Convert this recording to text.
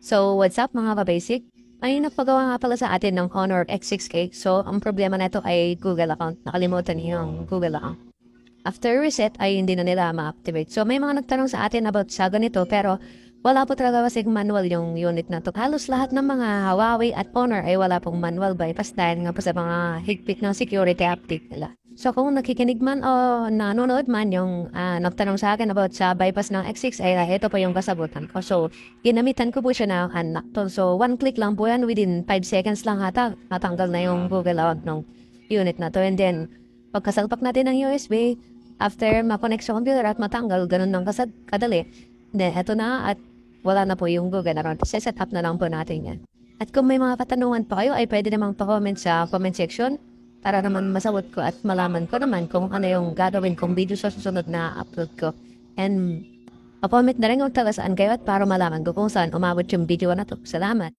So, what's up mga ka-basic? Ay, nagpagawa nga pala sa atin ng Honor X6K. So, ang problema nito ay Google account. Nakalimutan niyo yung Google account. After reset ay hindi na nila ma-activate. So, may mga nagtanong sa atin about sa ganito pero wala po talaga kasi manual yung unit na to. Halos lahat ng mga Huawei at Honor ay wala pong manual bypass dahil nga po sa mga higpit ng security update nila. So, kung nakikinig man o nanonood man yung nagtanong sa akin about sa bypass ng X6 ay ito po yung kasagutan ko. So, ginamitan ko po siya na unlock to. So, one click lang po yan. Within 5 seconds lang hata natanggal na yung Google account ng unit na to. And then, pagkasalpak natin ng USB, after makonect sa computer at matanggal, ganun lang kadali. Then, eto na at wala na po yung Google account. Set up na lang po natin yan. At kung may mga katanungan pa kayo, ay pwede namang pa-comment sa comment section para naman masagot ko at malaman ko naman kung ano yung gagawin kong video sa susunod na upload ko. And, pa-comment na rin kung taga saan kayo at para malaman ko kung saan umabot yung video na to. Salamat!